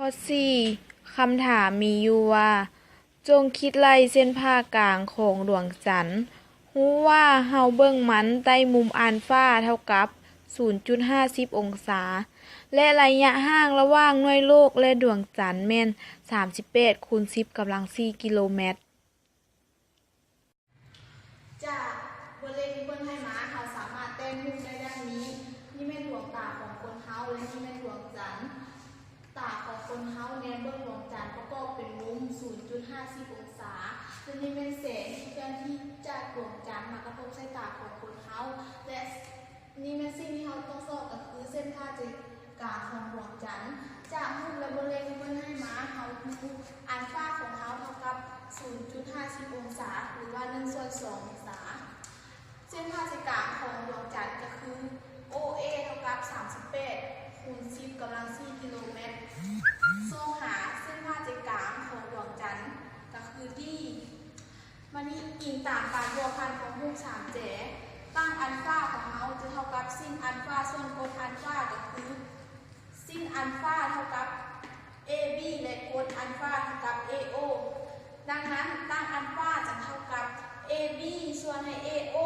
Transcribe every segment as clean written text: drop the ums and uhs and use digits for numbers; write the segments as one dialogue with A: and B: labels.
A: ข้อ4คำถามมีอยู่ว่าจงคิดไล่เส้นผ่ากลางของดวงจันทร์รู้ว่าเฮาเบิ่งมันใต้มุมอัลฟาเท่ากับ 0.50 องศาและระยะห่างระหว่างหน่วยโลกและดวงจันทร์แม่น 38 คูณ 10 กำลัง 4 กิโลเมตร
B: จากบริเวณที่เพิ่นให้มาเราสามารถแต่งรูปได้ดังนี้นี่แม่นดวงตาของคนเฮาและนี่แม่นดวงจันทร์ตาของคนเฮาแนมเบิ่งดวงจันทร์ประกอบเป็นมุม 0.50 องศาซึ่งนี่เป็นแสงที่เคลื่อนที่จากดวงจันทร์มากระทบใส่ตาของคนเฮาและนี่แม่นสิ่งที่เฮาต้องสอบก็คือเส้นผ่าศูนย์กลางของดวงจันทร์จากรูปและบริเวณที่เพิ่นให้มาเฮารู้อัลฟาของเฮาเท่ากับ 0.50 องศาหรือว่า1/2 องศาเส้นผ่าศูนย์กลางของดวงจันทร์ก็คือ OA เท่ากับ 38 คูณ 10 กำลัง 4 กิโลเมตรส่งหาเส้นผ่าศูนย์กลางของดวงจันทร์ก็คือ D มันนี้อิงตามการบวกพันของรูป3แจตั้งอัลฟาของเราจะเท่ากับซินอัลฟาส่วนกดอัลฟาก็คือซินอัลฟาเท่ากับ AB และกดอัลฟาเท่ากับ AO ดังนั้นตั้งอัลฟาจะเท่ากับ AB ส่วนให้ AO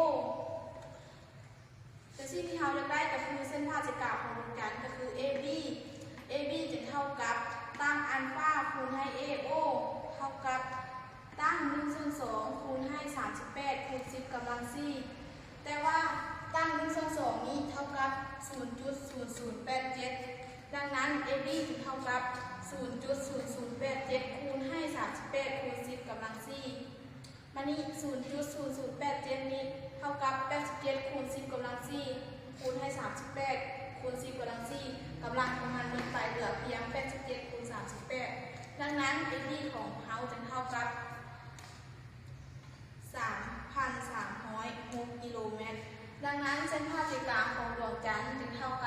B: แต่สิ่งที่เราจะได้ก็คือเส้นผ่าศูนย์กลางของดวงจันทร์ก็คือ AB จะเท่ากับตั้งอัลฟาคูณให้ AO เท่ากับตั้ง1/2คูณให้38คูณ10กำลัง4แต่ว่าตั้ง1/2นี้เท่ากับ 0.0087 ดังนั้น AB จะเท่ากับ 0.0087 คูณให้38คูณ10กำลัง4มันนี้ 0.0087 นี้เท่ากับ87คูณ10กำลัง4คูณให้38คูณ10กำลัง4กำลังของมันลดไปเหลือเพียง87คูณ38ดังนั้น AB ของเฮาจะเท่ากับ 3,306 กิโลเมตรดังนั้นเส้นผ่าศูนย์กลางของดวงจันทร์จึงเท่ากับ